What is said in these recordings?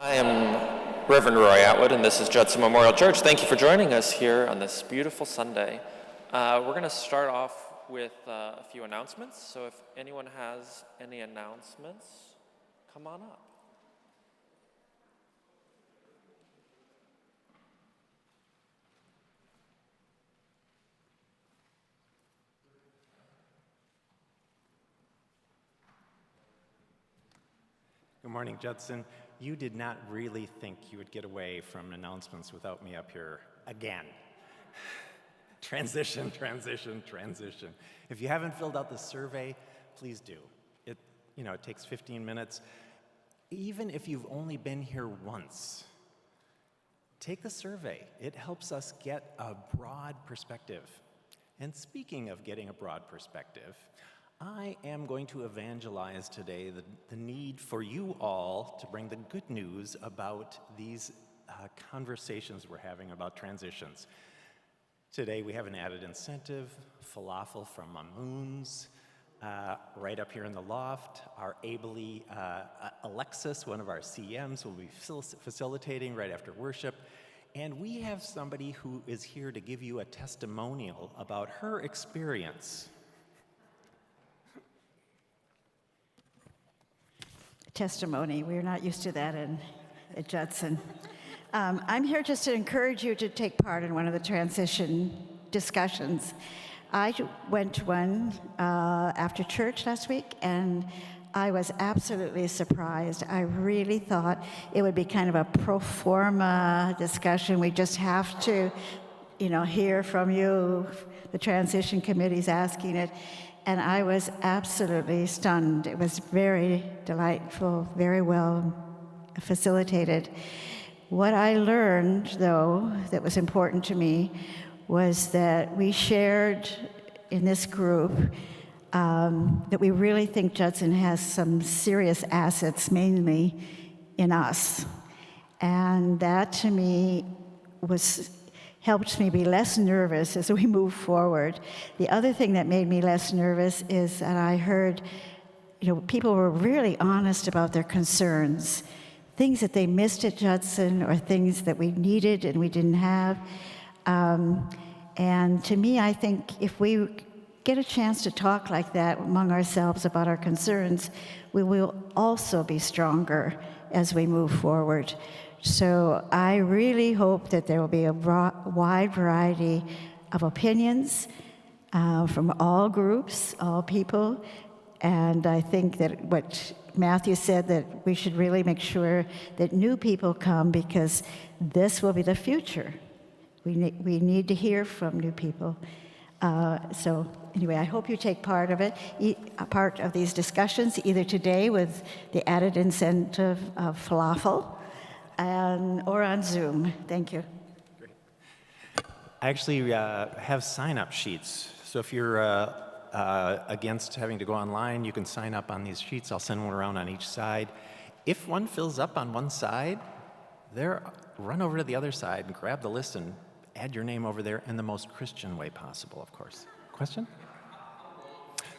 I am Reverend Roy Atwood, and this is Judson Memorial Church. Thank you for joining us here on this beautiful Sunday. We're going to start off with a few announcements, so if anyone has any announcements, come on up. Good morning, Judson. You did not really think you would get away from announcements without me up here again. Transition. If you haven't filled out the survey, please do. It takes 15 minutes. Even if you've only been here once, take the survey. It helps us get a broad perspective. And speaking of getting a broad perspective, I am going to evangelize today the need for you all to bring the good news about these conversations we're having about transitions. Today we have an added incentive, falafel from Mamoun's, right up here in the loft. Our ably Alexis, one of our CMs, will be facilitating right after worship. And we have somebody who is here to give you a testimonial about her experience. Testimony. We're not used to that at Judson. I'm here just to encourage you to take part in one of the transition discussions. I went to one after church last week, and I was absolutely surprised. I really thought it would be kind of a pro forma discussion. We just have to, hear from you. The transition committee's asking it. And I was absolutely stunned. It was very delightful, very well facilitated. What I learned, though, that was important to me was that we shared in this group that we really think Judson has some serious assets, mainly in us. And that, to me, helped me be less nervous as we move forward. The other thing that made me less nervous is that I heard, people were really honest about their concerns, things that they missed at Judson or things that we needed and we didn't have. And to me, I think if we get a chance to talk like that among ourselves about our concerns, we will also be stronger as we move forward. So I really hope that there will be a wide variety of opinions from all groups, all people, and I think that what Matthew said, that we should really make sure that new people come, because this will be the future. We need to hear from new people. So anyway, I hope you take part of it, part of these discussions, either today with the added incentive of falafel, or on Zoom. Thank you. Great. I actually have sign-up sheets. So if you're against having to go online, you can sign up on these sheets. I'll send one around on each side. If one fills up on one side, run over to the other side and grab the list and add your name over there in the most Christian way possible, of course. Question?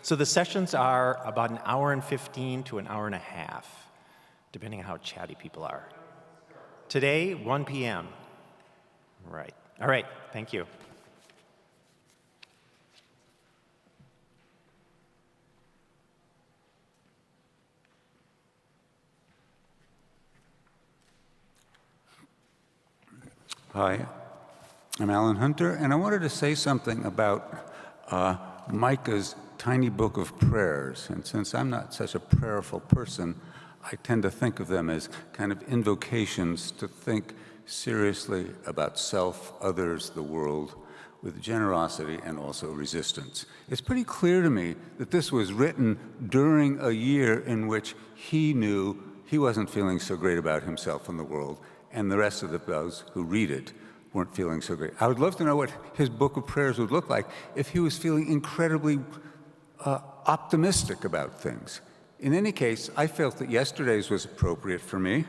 So the sessions are about an hour and 15 to an hour and a half, depending on how chatty people are. Today, 1 p.m. Right. All right. Thank you. Hi, I'm Alan Hunter, and I wanted to say something about Micah's tiny book of prayers. And since I'm not such a prayerful person, I tend to think of them as kind of invocations to think seriously about self, others, the world, with generosity and also resistance. It's pretty clear to me that this was written during a year in which he knew he wasn't feeling so great about himself and the world, and the rest of those who read it weren't feeling so great. I would love to know what his book of prayers would look like if he was feeling incredibly optimistic about things. In any case, I felt that yesterday's was appropriate for me,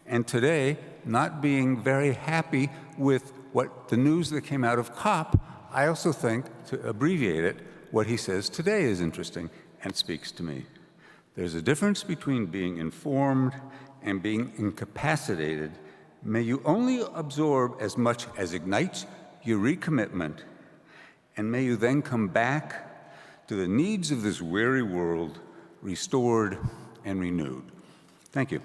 and today, not being very happy with what the news that came out of COP, I also think, to abbreviate it, what he says today is interesting and speaks to me. There's a difference between being informed and being incapacitated, may you only absorb as much as ignites your recommitment, and may you then come back to the needs of this weary world restored and renewed. Thank you.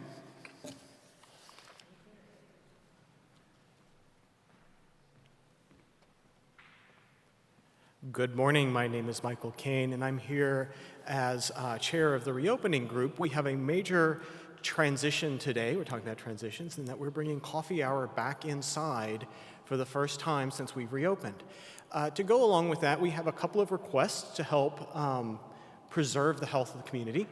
Good morning. My name is Michael Kane, and I'm here as chair of the reopening group. We have a major transition today. We're talking about transitions, and that we're bringing coffee hour back inside for the first time since we've reopened. To go along with that, we have a couple of requests to help preserve the health of the community.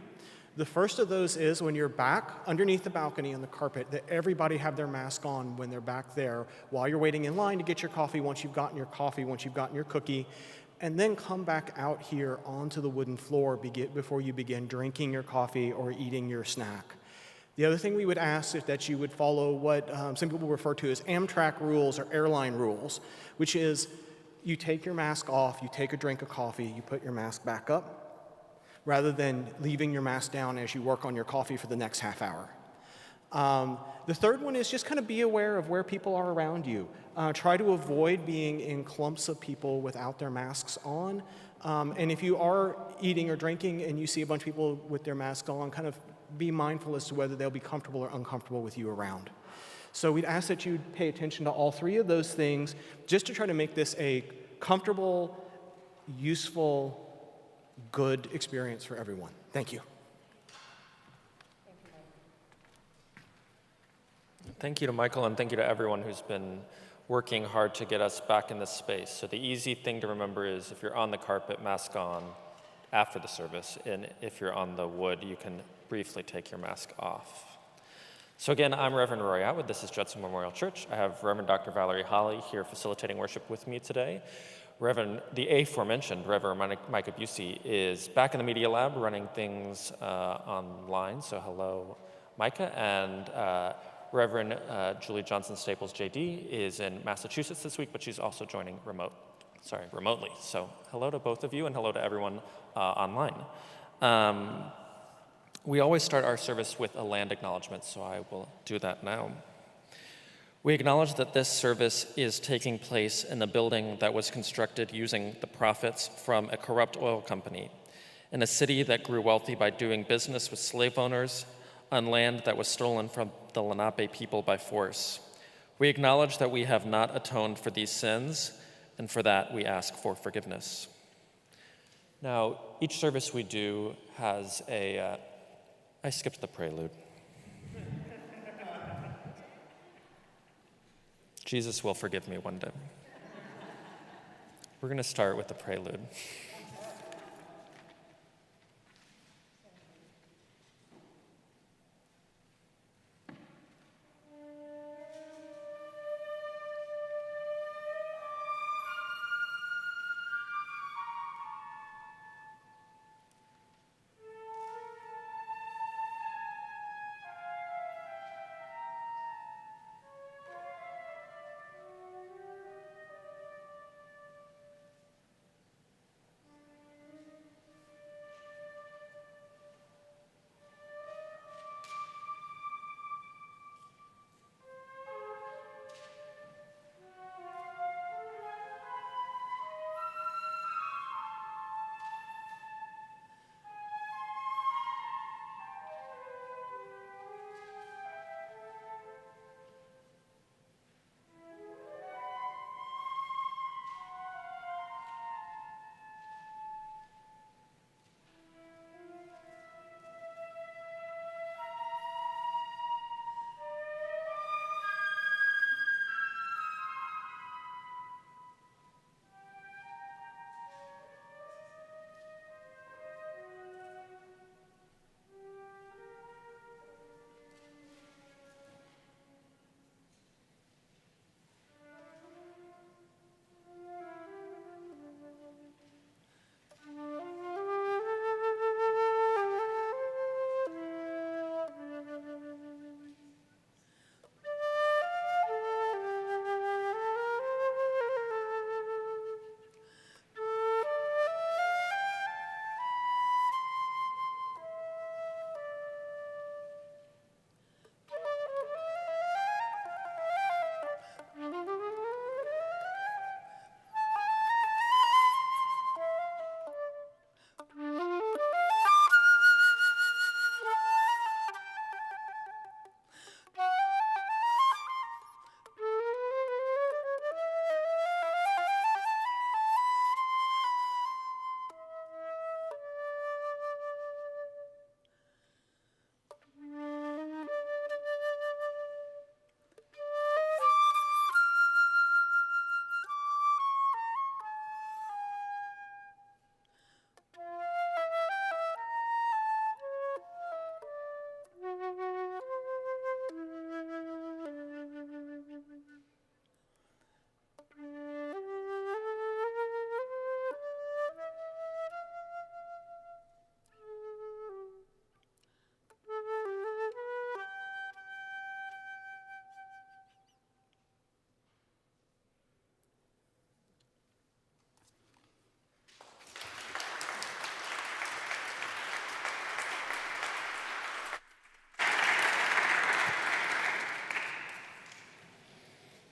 The first of those is when you're back underneath the balcony on the carpet, that everybody have their mask on when they're back there while you're waiting in line to get your coffee, once you've gotten your coffee, once you've gotten your cookie, and then come back out here onto the wooden floor before you begin drinking your coffee or eating your snack. The other thing we would ask is that you would follow what some people refer to as Amtrak rules or airline rules, which is you take your mask off, you take a drink of coffee, you put your mask back up, rather than leaving your mask down as you work on your coffee for the next half hour. The third one is just kind of be aware of where people are around you. Try to avoid being in clumps of people without their masks on. And if you are eating or drinking and you see a bunch of people with their masks on, kind of be mindful as to whether they'll be comfortable or uncomfortable with you around. So we'd ask that you pay attention to all three of those things just to try to make this a comfortable, useful, good experience for everyone. Thank you. Thank you to Michael, and thank you to everyone who's been working hard to get us back in this space. So the easy thing to remember is if you're on the carpet, mask on after the service, and if you're on the wood, you can briefly take your mask off. So again, I'm Reverend Roy Atwood. This is Judson Memorial Church. I have Reverend Dr. Valerie Holly here facilitating worship with me today. The aforementioned Reverend Micah Busey is back in the Media Lab running things online. So hello, Micah. And Reverend Julie Johnson Staples, JD, is in Massachusetts this week, but she's also joining remotely. So hello to both of you, and hello to everyone online. We always start our service with a land acknowledgement, so I will do that now. We acknowledge that this service is taking place in a building that was constructed using the profits from a corrupt oil company, in a city that grew wealthy by doing business with slave owners, on land that was stolen from the Lenape people by force. We acknowledge that we have not atoned for these sins, and for that we ask for forgiveness. Now, each service we do has I skipped the prelude. Jesus will forgive me one day. We're going to start with the prelude.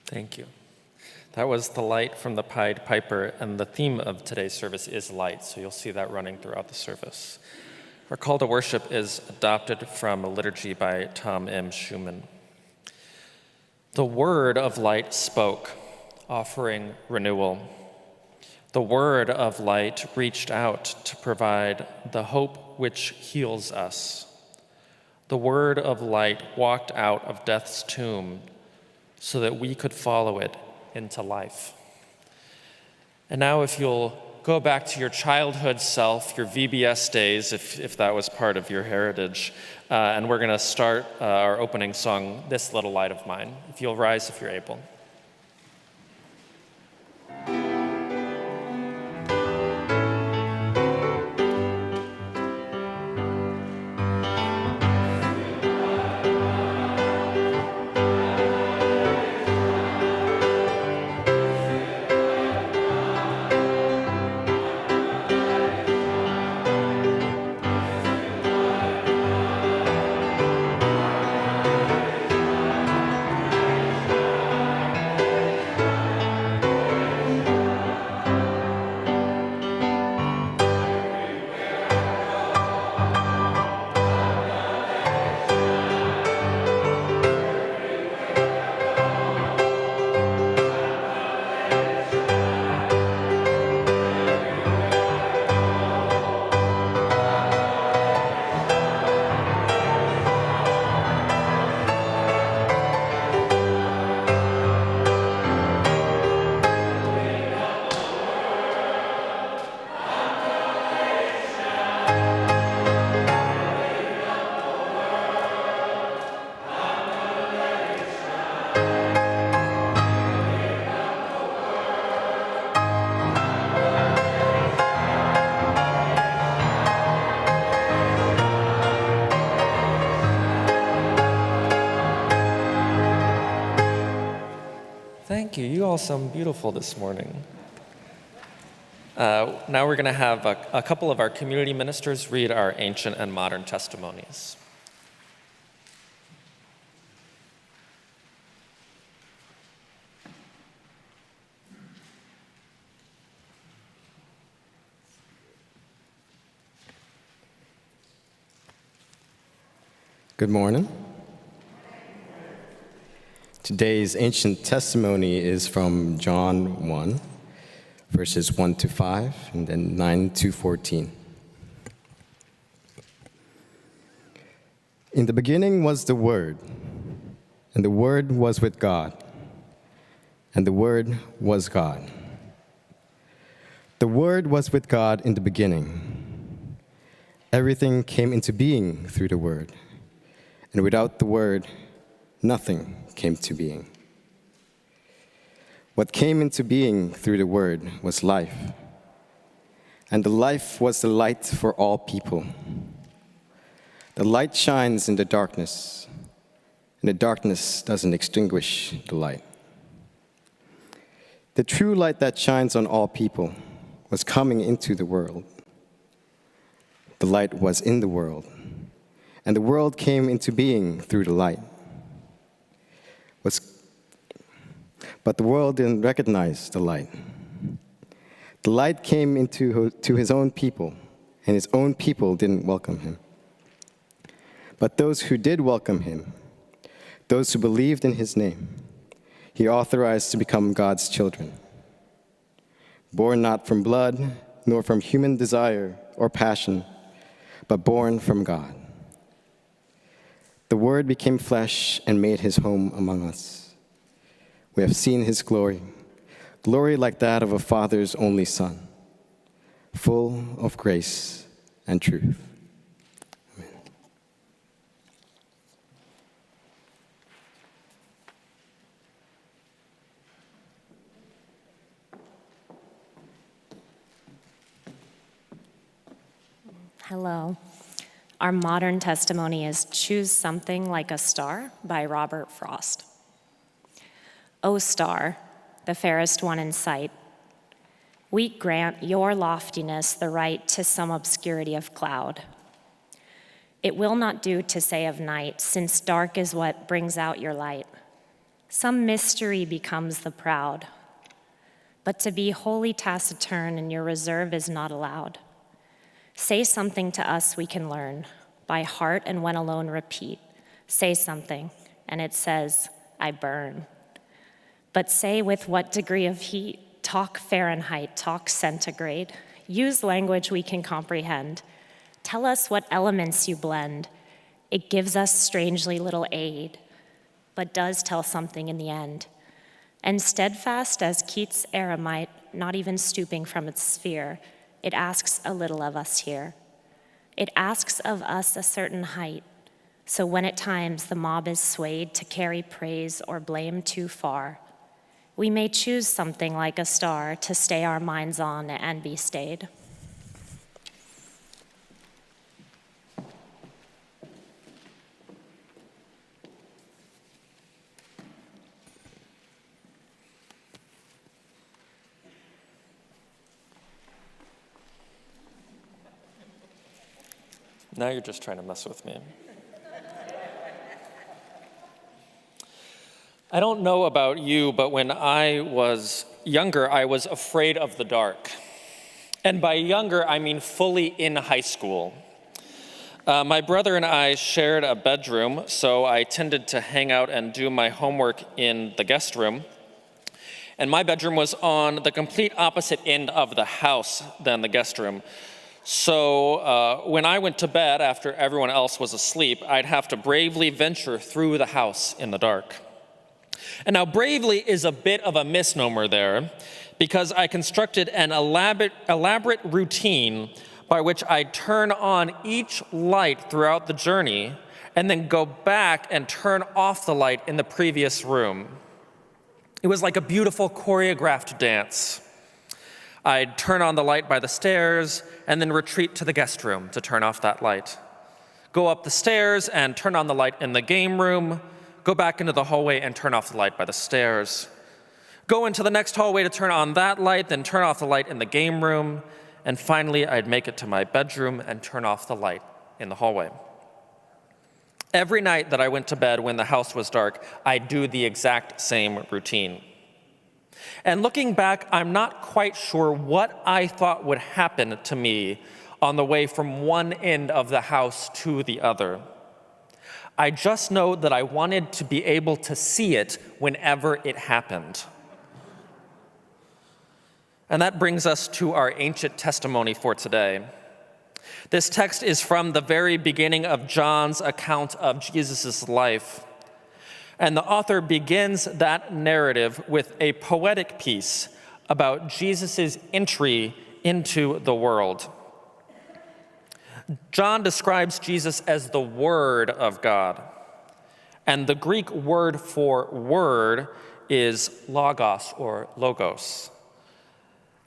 Thank you. That was the light from the Pied Piper, and the theme of today's service is light, so you'll see that running throughout the service. Our call to worship is adopted from a liturgy by Tom M. Schumann. The word of light spoke, offering renewal. The word of light reached out to provide the hope which heals us. The word of light walked out of death's tomb so that we could follow it into life. And now if you'll go back to your childhood self, your VBS days, if that was part of your heritage, and we're going to start our opening song, This Little Light of Mine. If you'll rise if you're able. Thank you. You all sound beautiful this morning. Now we're going to have a couple of our community ministers read our ancient and modern testimonies. Good morning. Today's ancient testimony is from John 1, verses 1 to 5, and then 9 to 14. In the beginning was the Word, and the Word was with God, and the Word was God. The Word was with God in the beginning. Everything came into being through the Word, and without the Word, nothing came to being. What came into being through the Word was life, and the life was the light for all people. The light shines in the darkness, and the darkness doesn't extinguish the light. The true light that shines on all people was coming into the world. The light was in the world, and the world came into being through the light. But the world didn't recognize the light. The light came into his own people, and his own people didn't welcome him. But those who did welcome him, those who believed in his name, he authorized to become God's children, born not from blood, nor from human desire or passion, but born from God. The Word became flesh and made his home among us. We have seen his glory, glory like that of a father's only son, full of grace and truth. Amen. Hello. Our modern testimony is Choose Something Like a Star by Robert Frost. O star, the fairest one in sight, we grant your loftiness the right to some obscurity of cloud. It will not do to say of night, since dark is what brings out your light. Some mystery becomes the proud. But to be wholly taciturn in your reserve is not allowed. Say something to us we can learn, by heart and when alone repeat. Say something, and it says, I burn. But say with what degree of heat, talk Fahrenheit, talk centigrade. Use language we can comprehend. Tell us what elements you blend. It gives us strangely little aid, but does tell something in the end. And steadfast as Keats' eremite, not even stooping from its sphere, it asks a little of us here. It asks of us a certain height, so when at times the mob is swayed to carry praise or blame too far, we may choose something like a star to stay our minds on and be stayed. Now you're just trying to mess with me. I don't know about you, but when I was younger, I was afraid of the dark. And by younger, I mean fully in high school. My brother and I shared a bedroom, so I tended to hang out and do my homework in the guest room. And my bedroom was on the complete opposite end of the house than the guest room. So when I went to bed after everyone else was asleep, I'd have to bravely venture through the house in the dark. And now bravely is a bit of a misnomer there, because I constructed an elaborate routine by which I'd turn on each light throughout the journey and then go back and turn off the light in the previous room. It was like a beautiful choreographed dance. I'd turn on the light by the stairs and then retreat to the guest room to turn off that light. Go up the stairs and turn on the light in the game room. Go back into the hallway and turn off the light by the stairs. Go into the next hallway to turn on that light, then turn off the light in the game room. And finally, I'd make it to my bedroom and turn off the light in the hallway. Every night that I went to bed when the house was dark, I'd do the exact same routine. And looking back, I'm not quite sure what I thought would happen to me on the way from one end of the house to the other. I just know that I wanted to be able to see it whenever it happened. And that brings us to our ancient testimony for today. This text is from the very beginning of John's account of Jesus' life. And the author begins that narrative with a poetic piece about Jesus' entry into the world. John describes Jesus as the Word of God. And the Greek word for word is logos or logos.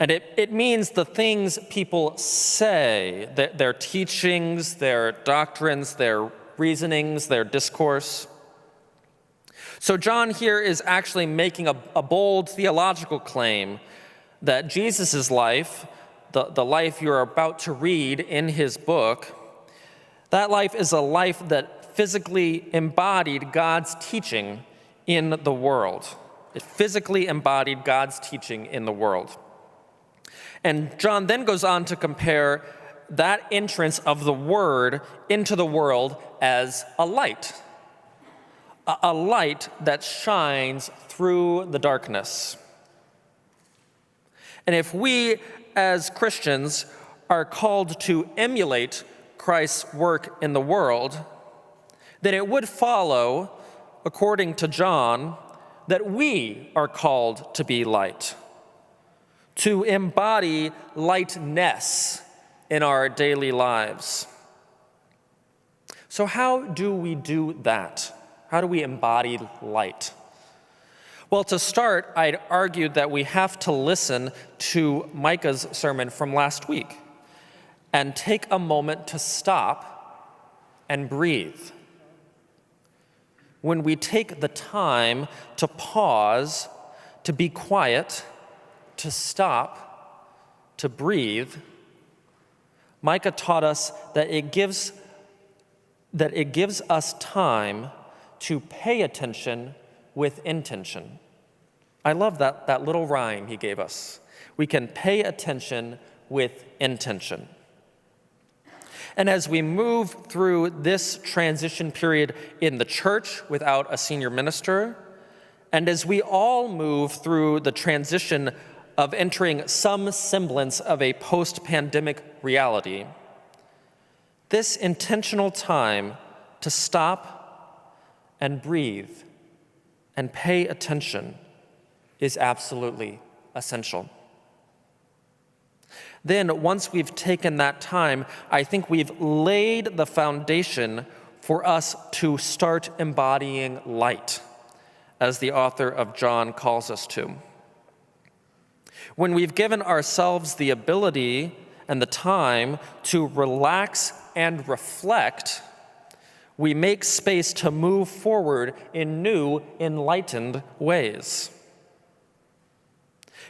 And it means the things people say, their teachings, their doctrines, their reasonings, their discourse. So John here is actually making a bold theological claim that Jesus' life, the life you're about to read in his book, that life is a life that physically embodied God's teaching in the world. It physically embodied God's teaching in the world. And John then goes on to compare that entrance of the Word into the world as a light that shines through the darkness. And if we as Christians are called to emulate Christ's work in the world, then it would follow, according to John, that we are called to be light, to embody lightness in our daily lives. So how do we do that? How do we embody light? Well, to start, I'd argue that we have to listen to Micah's sermon from last week and take a moment to stop and breathe. When we take the time to pause, to be quiet, to stop, to breathe, Micah taught us that it gives us time to pay attention with intention. I love that little rhyme he gave us. We can pay attention with intention. And as we move through this transition period in the church without a senior minister, and as we all move through the transition of entering some semblance of a post-pandemic reality, this intentional time to stop and breathe and pay attention is absolutely essential. Then, once we've taken that time, I think we've laid the foundation for us to start embodying light, as the author of John calls us to. When we've given ourselves the ability and the time to relax and reflect, we make space to move forward in new, enlightened ways.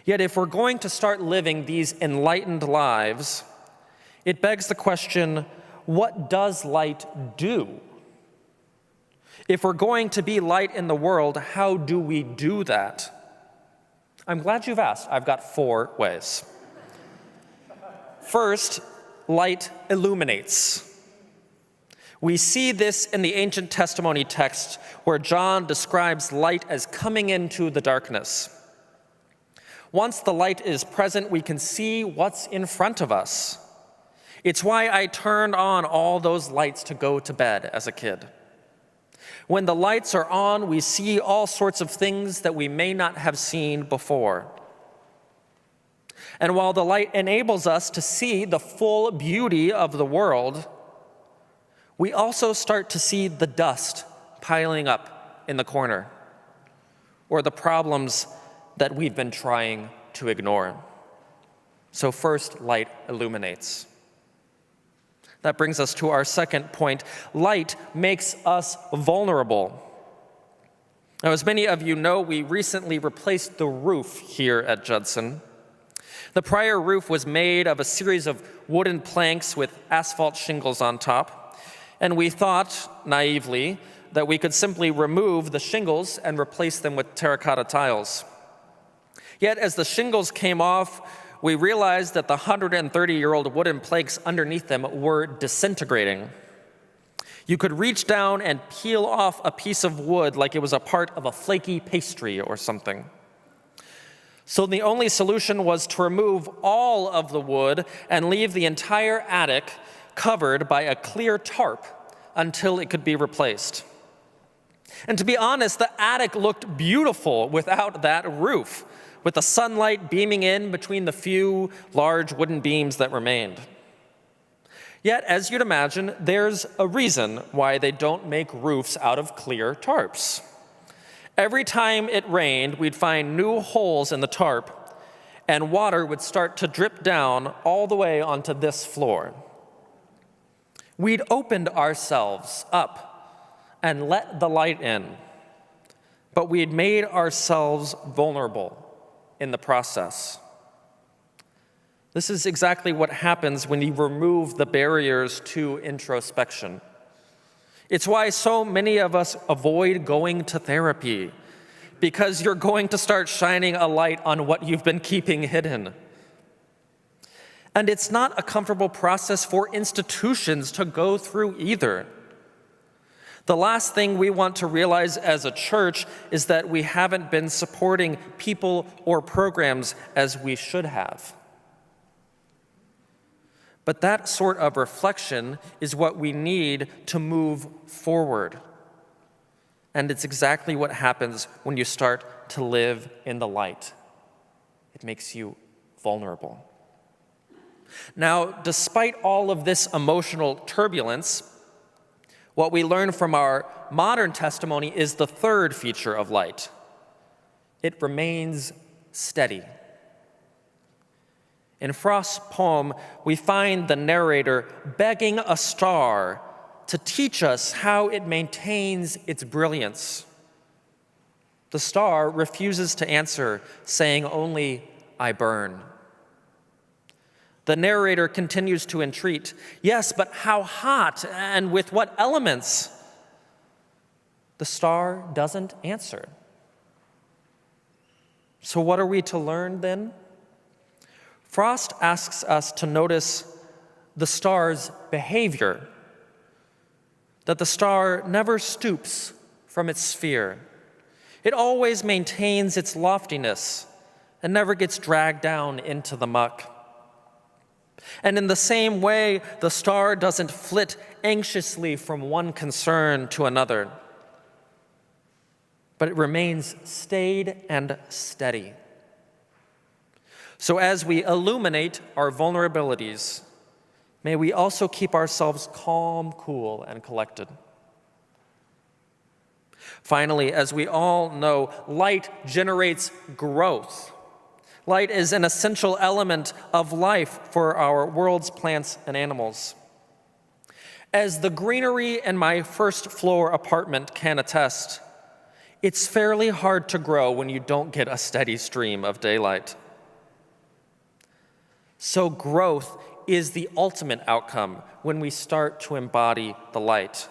Yet if we're going to start living these enlightened lives, it begs the question, what does light do? If we're going to be light in the world, how do we do that? I'm glad you've asked. I've got 4 ways. First, light illuminates. We see this in the ancient testimony text where John describes light as coming into the darkness. Once the light is present, we can see what's in front of us. It's why I turned on all those lights to go to bed as a kid. When the lights are on, we see all sorts of things that we may not have seen before. And while the light enables us to see the full beauty of the world, we also start to see the dust piling up in the corner, or the problems that we've been trying to ignore. So first, light illuminates. That brings us to our second point. Light makes us vulnerable. Now, as many of you know, we recently replaced the roof here at Judson. The prior roof was made of a series of wooden planks with asphalt shingles on top, and we thought, naively, that we could simply remove the shingles and replace them with terracotta tiles. Yet, as the shingles came off, we realized that the 130-year-old wooden planks underneath them were disintegrating. You could reach down and peel off a piece of wood like it was a part of a flaky pastry or something. So the only solution was to remove all of the wood and leave the entire attic covered by a clear tarp until it could be replaced. And to be honest, the attic looked beautiful without that roof, with the sunlight beaming in between the few large wooden beams that remained. Yet, as you'd imagine, there's a reason why they don't make roofs out of clear tarps. Every time it rained, we'd find new holes in the tarp, and water would start to drip down all the way onto this floor. We'd opened ourselves up and let the light in, but we had made ourselves vulnerable in the process. This is exactly what happens when you remove the barriers to introspection. It's why so many of us avoid going to therapy, because you're going to start shining a light on what you've been keeping hidden. And it's not a comfortable process for institutions to go through either. The last thing we want to realize as a church is that we haven't been supporting people or programs as we should have. But that sort of reflection is what we need to move forward. And it's exactly what happens when you start to live in the light. It makes you vulnerable. Now, despite all of this emotional turbulence, what we learn from our modern testimony is the third feature of light. It remains steady. In Frost's poem, we find the narrator begging a star to teach us how it maintains its brilliance. The star refuses to answer, saying only, "I burn." The narrator continues to entreat, "Yes, but how hot and with what elements?" The star doesn't answer. So what are we to learn then? Frost asks us to notice the star's behavior, that the star never stoops from its sphere. It always maintains its loftiness and never gets dragged down into the muck. And in the same way, the star doesn't flit anxiously from one concern to another, but it remains staid and steady. So as we illuminate our vulnerabilities, may we also keep ourselves calm, cool, and collected. Finally, as we all know, light generates growth. Light is an essential element of life for our world's plants and animals. As the greenery in my first-floor apartment can attest, it's fairly hard to grow when you don't get a steady stream of daylight. So growth is the ultimate outcome when we start to embody the light.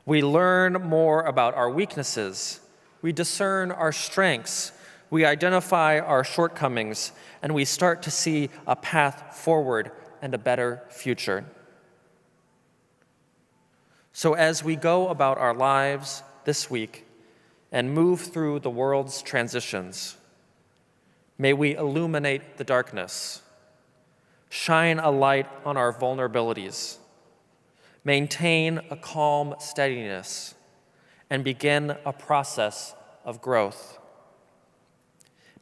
We learn more about our weaknesses, we discern our strengths, we identify our shortcomings, and we start to see a path forward and a better future. So as we go about our lives this week and move through the world's transitions, may we illuminate the darkness, shine a light on our vulnerabilities, maintain a calm steadiness, and begin a process of growth.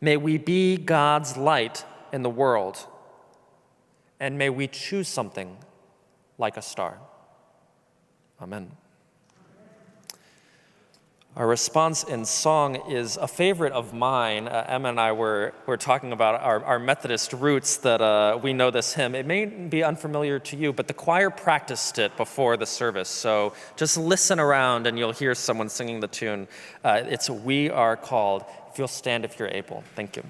May we be God's light in the world, and may we choose something like a star. Amen. Our response in song is a favorite of mine. Emma and I were talking about our Methodist roots, that we know this hymn. It may be unfamiliar to you, but the choir practiced it before the service. So just listen around and you'll hear someone singing the tune. It's "We Are Called." If you'll stand if you're able. Thank you.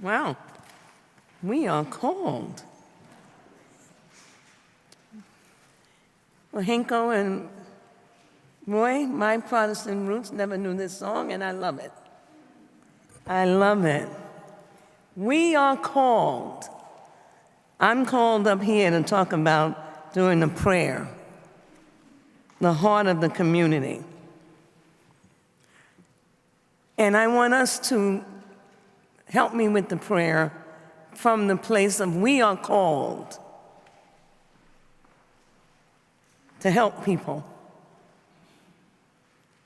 Wow. We are called. Well, Hinko and Roy, my Protestant roots, never knew this song, and I love it. I love it. We are called. I'm called up here to talk about doing the prayer, the heart of the community. And I want us to help me with the prayer from the place of we are called to help people,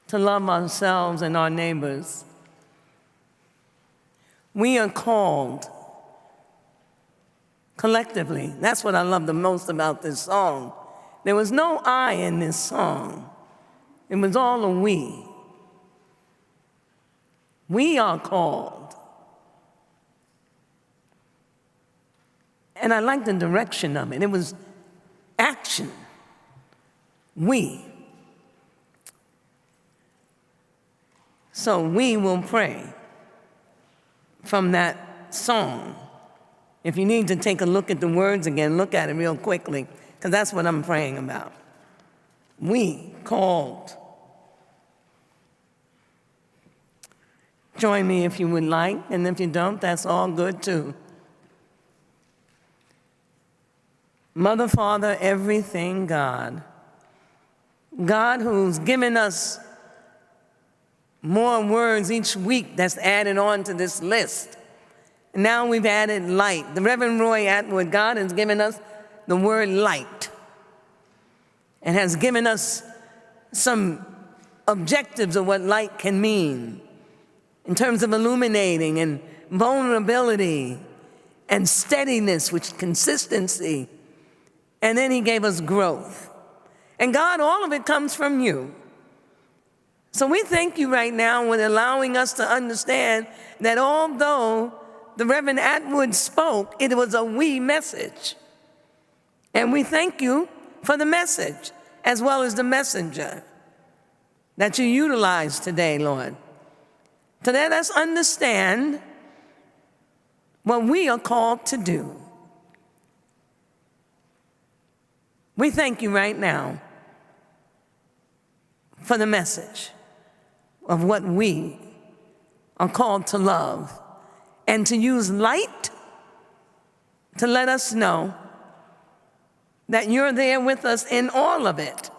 to love ourselves and our neighbors. We are called collectively. That's what I love the most about this song. There was no I in this song. It was all a we. We are called. And I like the direction of it. It was action. We. So we will pray from that song. If you need to take a look at the words again, look at it real quickly, because that's what I'm praying about. We called. Join me if you would like, and if you don't, that's all good too. Mother, Father, everything God. God who's given us more words each week that's added on to this list. Now we've added light. The Reverend Roy Atwood, God has given us the word light and has given us some objectives of what light can mean in terms of illuminating and vulnerability and steadiness, which is consistency. And then he gave us growth. And God, all of it comes from you. So we thank you right now with allowing us to understand that although the Reverend Atwood spoke, it was a we message. And we thank you for the message as well as the messenger that you utilized today, Lord, to let us understand what we are called to do. We thank you right now for the message of what we are called to love and to use light to let us know that you're there with us in all of it,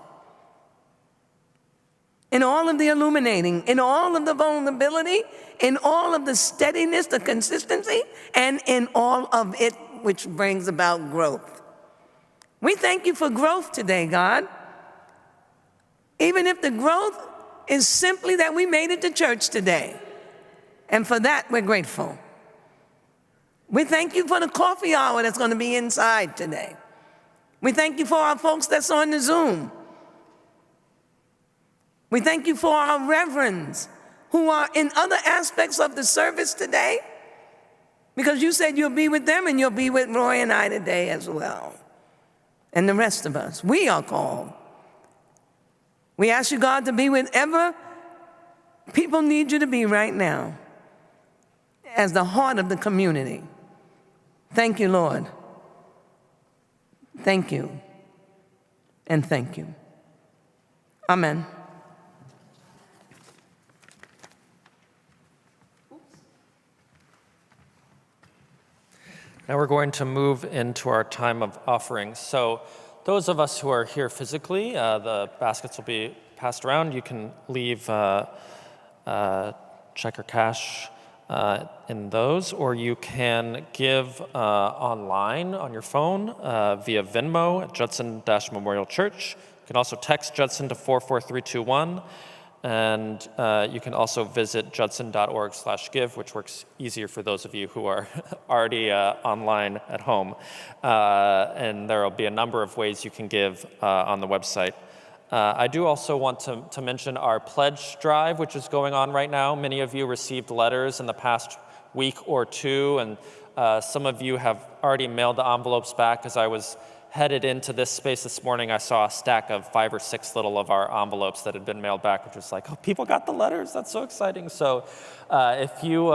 in all of the illuminating, in all of the vulnerability, in all of the steadiness, the consistency, and in all of it which brings about growth. We thank you for growth today, God. Even if the growth is simply that we made it to church today. And for that, we're grateful. We thank you for the coffee hour that's going to be inside today. We thank you for our folks that's on the Zoom. We thank you for our reverends who are in other aspects of the service today, because you said you'll be with them and you'll be with Roy and I today as well. And the rest of us, we are called. We ask you, God, to be wherever people need you to be right now as the heart of the community. Thank you, Lord. Thank you. And thank you. Amen. Now we're going to move into our time of offerings. So those of us who are here physically, the baskets will be passed around. You can leave check or cash in those, or you can give online on your phone via Venmo at Judson-Memorial Church. You can also text Judson to 44321. And you can also visit judson.org/give, which works easier for those of you who are already online at home. And there will be a number of ways you can give on the website. I do also want to mention our pledge drive, which is going on right now. Many of you received letters in the past week or two, and some of you have already mailed the envelopes back. As I was headed into this space this morning, I saw a stack of 5 or 6 little of our envelopes that had been mailed back, which was like, oh, people got the letters, that's so exciting. So if you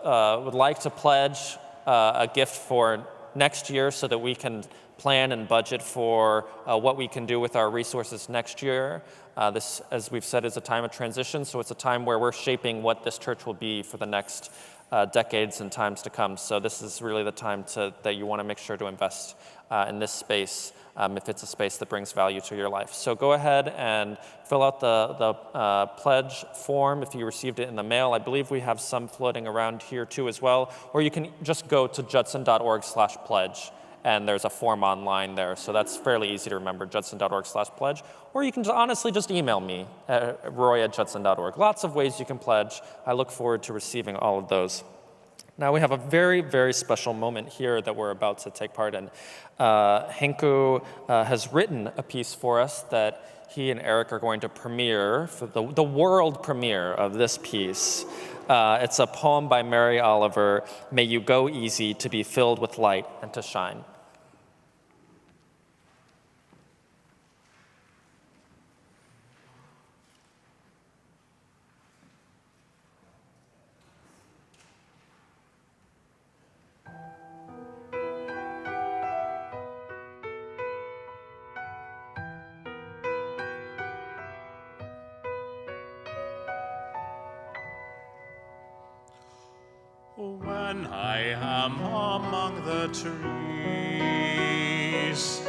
would like to pledge a gift for next year so that we can plan and budget for what we can do with our resources next year. This, as we've said, is a time of transition, so it's a time where we're shaping what this church will be for the next decades and times to come. So this is really the time that you want to make sure to invest in this space if it's a space that brings value to your life. So go ahead and fill out the pledge form if you received it in the mail. I believe we have some floating around here too as well. Or you can just go to judson.org/pledge. And there's a form online there, so that's fairly easy to remember, judson.org/pledge. Or you can honestly just email me at roy@judson.org. Lots of ways you can pledge. I look forward to receiving all of those. Now we have a very, very special moment here that we're about to take part in. Hinku has written a piece for us that he and Eric are going to premiere, for the world premiere of this piece. It's a poem by Mary Oliver, "May you go easy to be filled with light and to shine." When I am among the trees,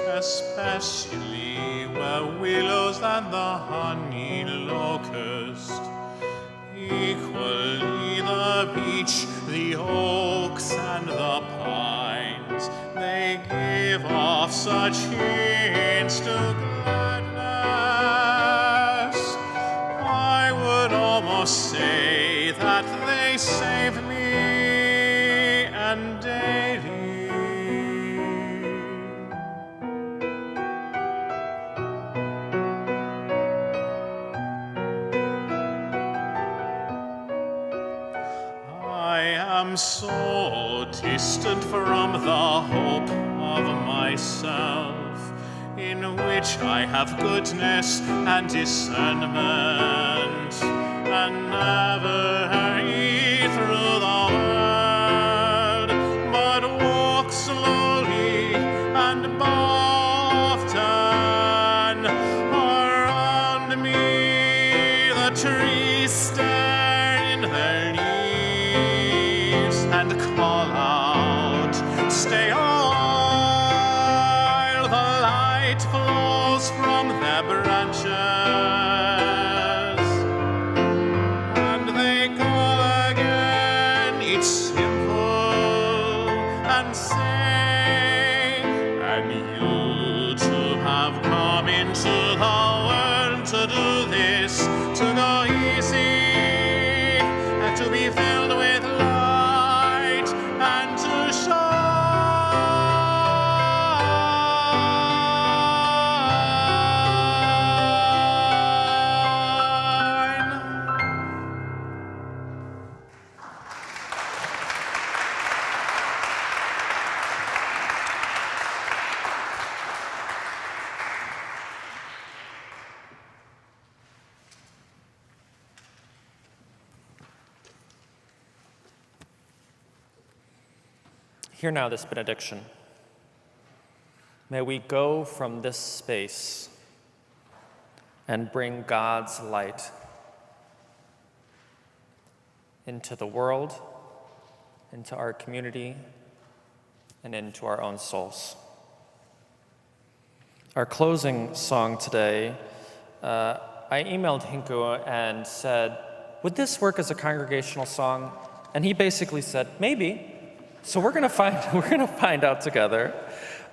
especially where willows and the honey locust, equally the beech, the oaks, and the pines, they give off such hints to gladness. I would almost say that they save me and daily. I am so distant from the hope of myself, in which I have goodness and discernment, and never hurry through the world, but walk slowly and often. Around me the trees stare in their leaves and call out, "Stay a while." The light flows from their branches, and they call again. It's simple and say, "And you too have come into the world to do this, to go easy, and to be filled with light and to shine." Hear now this benediction. May we go from this space and bring God's light into the world, into our community, and into our own souls. Our closing song today, I emailed Hinku and said, "Would this work as a congregational song?" And he basically said, "Maybe." So we're gonna find out together.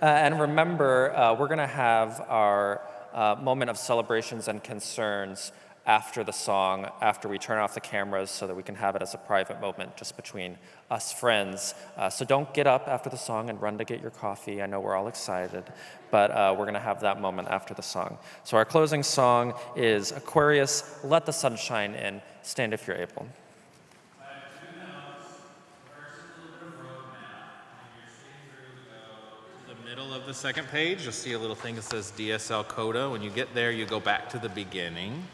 And remember, we're gonna have our moment of celebrations and concerns after the song, after we turn off the cameras, so that we can have it as a private moment just between us friends. So don't get up after the song and run to get your coffee. I know we're all excited, but we're gonna have that moment after the song. So our closing song is Aquarius, "Let the Sun Shine In." Stand if you're able. Middle of the second page, you'll see a little thing that says DSL Coda. When you get there, you go back to the beginning.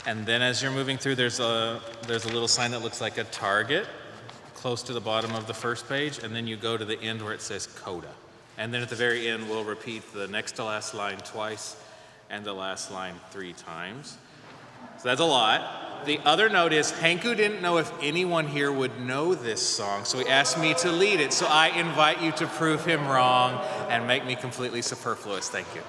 And then as you're moving through, there's a little sign that looks like a target. close to the bottom of the first page, and then you go to the end where it says coda. And then at the very end, we'll repeat the next to last line twice and the last line 3 times. So that's a lot. The other note is Hanku didn't know if anyone here would know this song, so he asked me to lead it. So I invite you to prove him wrong and make me completely superfluous. Thank you.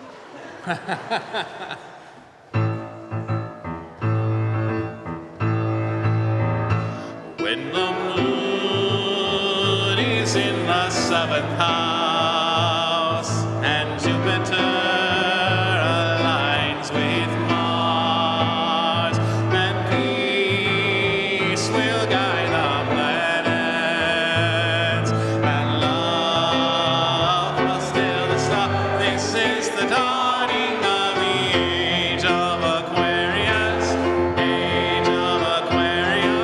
When the moon is in the 7th house and Jupiter aligns with Mars, and peace will guide the planets, and love will still the star. This is the dawning of the age of Aquarius, age of Aquarius,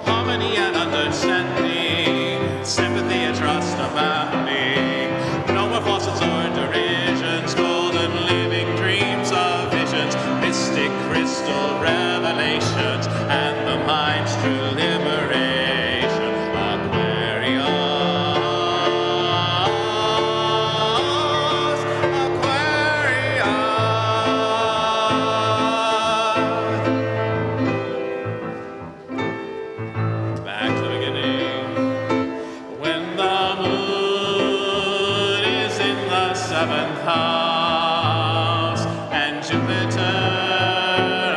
harmony and understanding, sympathy and trust abounding. No more falsehoods or derisions, golden living dreams of visions, mystic crystal revelations, and the mind's true liberation. Aquarius, Aquarius. Back to the beginning. When the moon is in the 7th house and Jupiter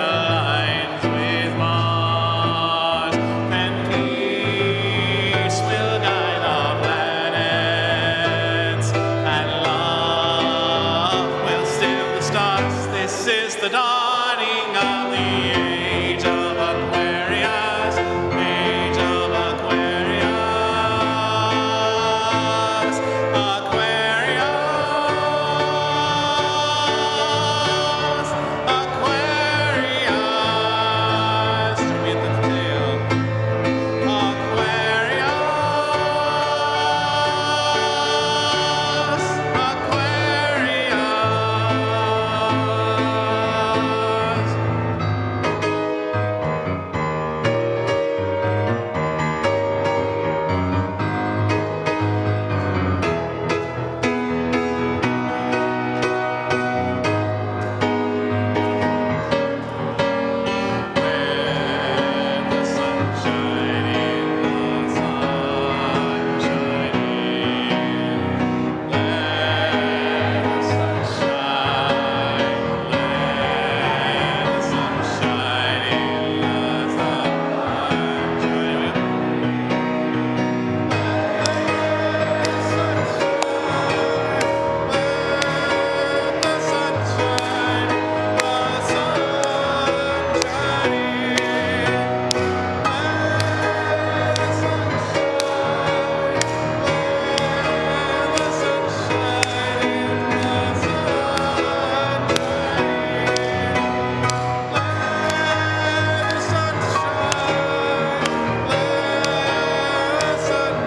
aligns with Mars, then peace will guide our planets, and love will still the stars. This is the dawning of the age of Aquarius, age of Aquarius, Aquarius, Aquarius. To meet the tail. Aquarius, Aquarius. When the sun's shining, the sun's shining. Let the sun shine, let the sun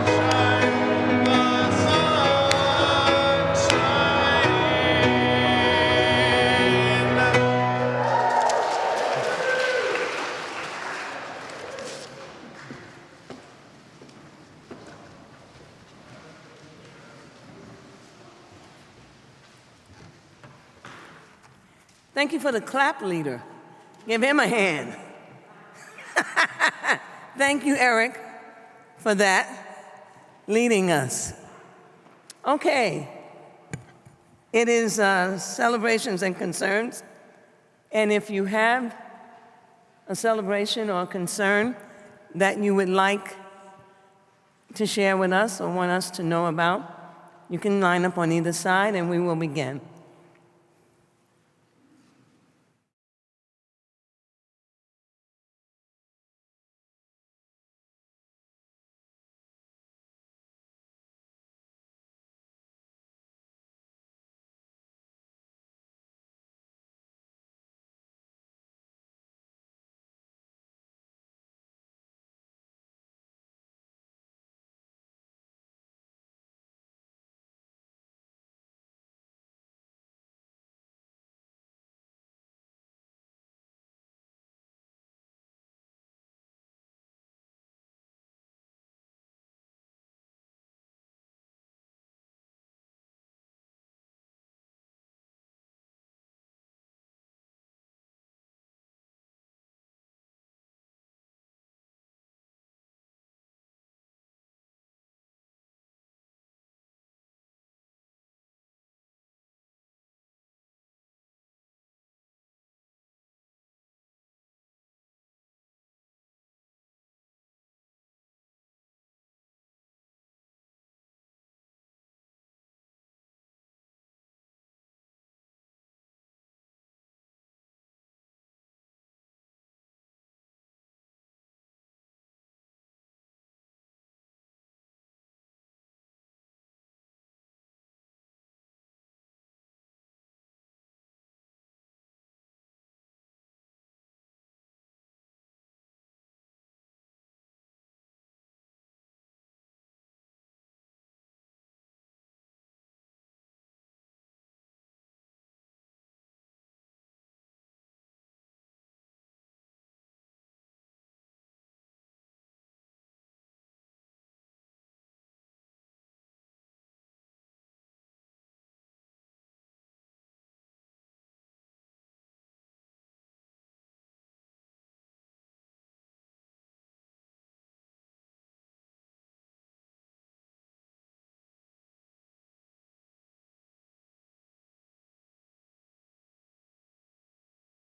shine, let the sun shine. Thank you for the clap leader. Give him a hand. Thank you, Eric, for that, leading us. Okay. It is celebrations and concerns. And if you have a celebration or a concern that you would like to share with us or want us to know about, you can line up on either side and we will begin.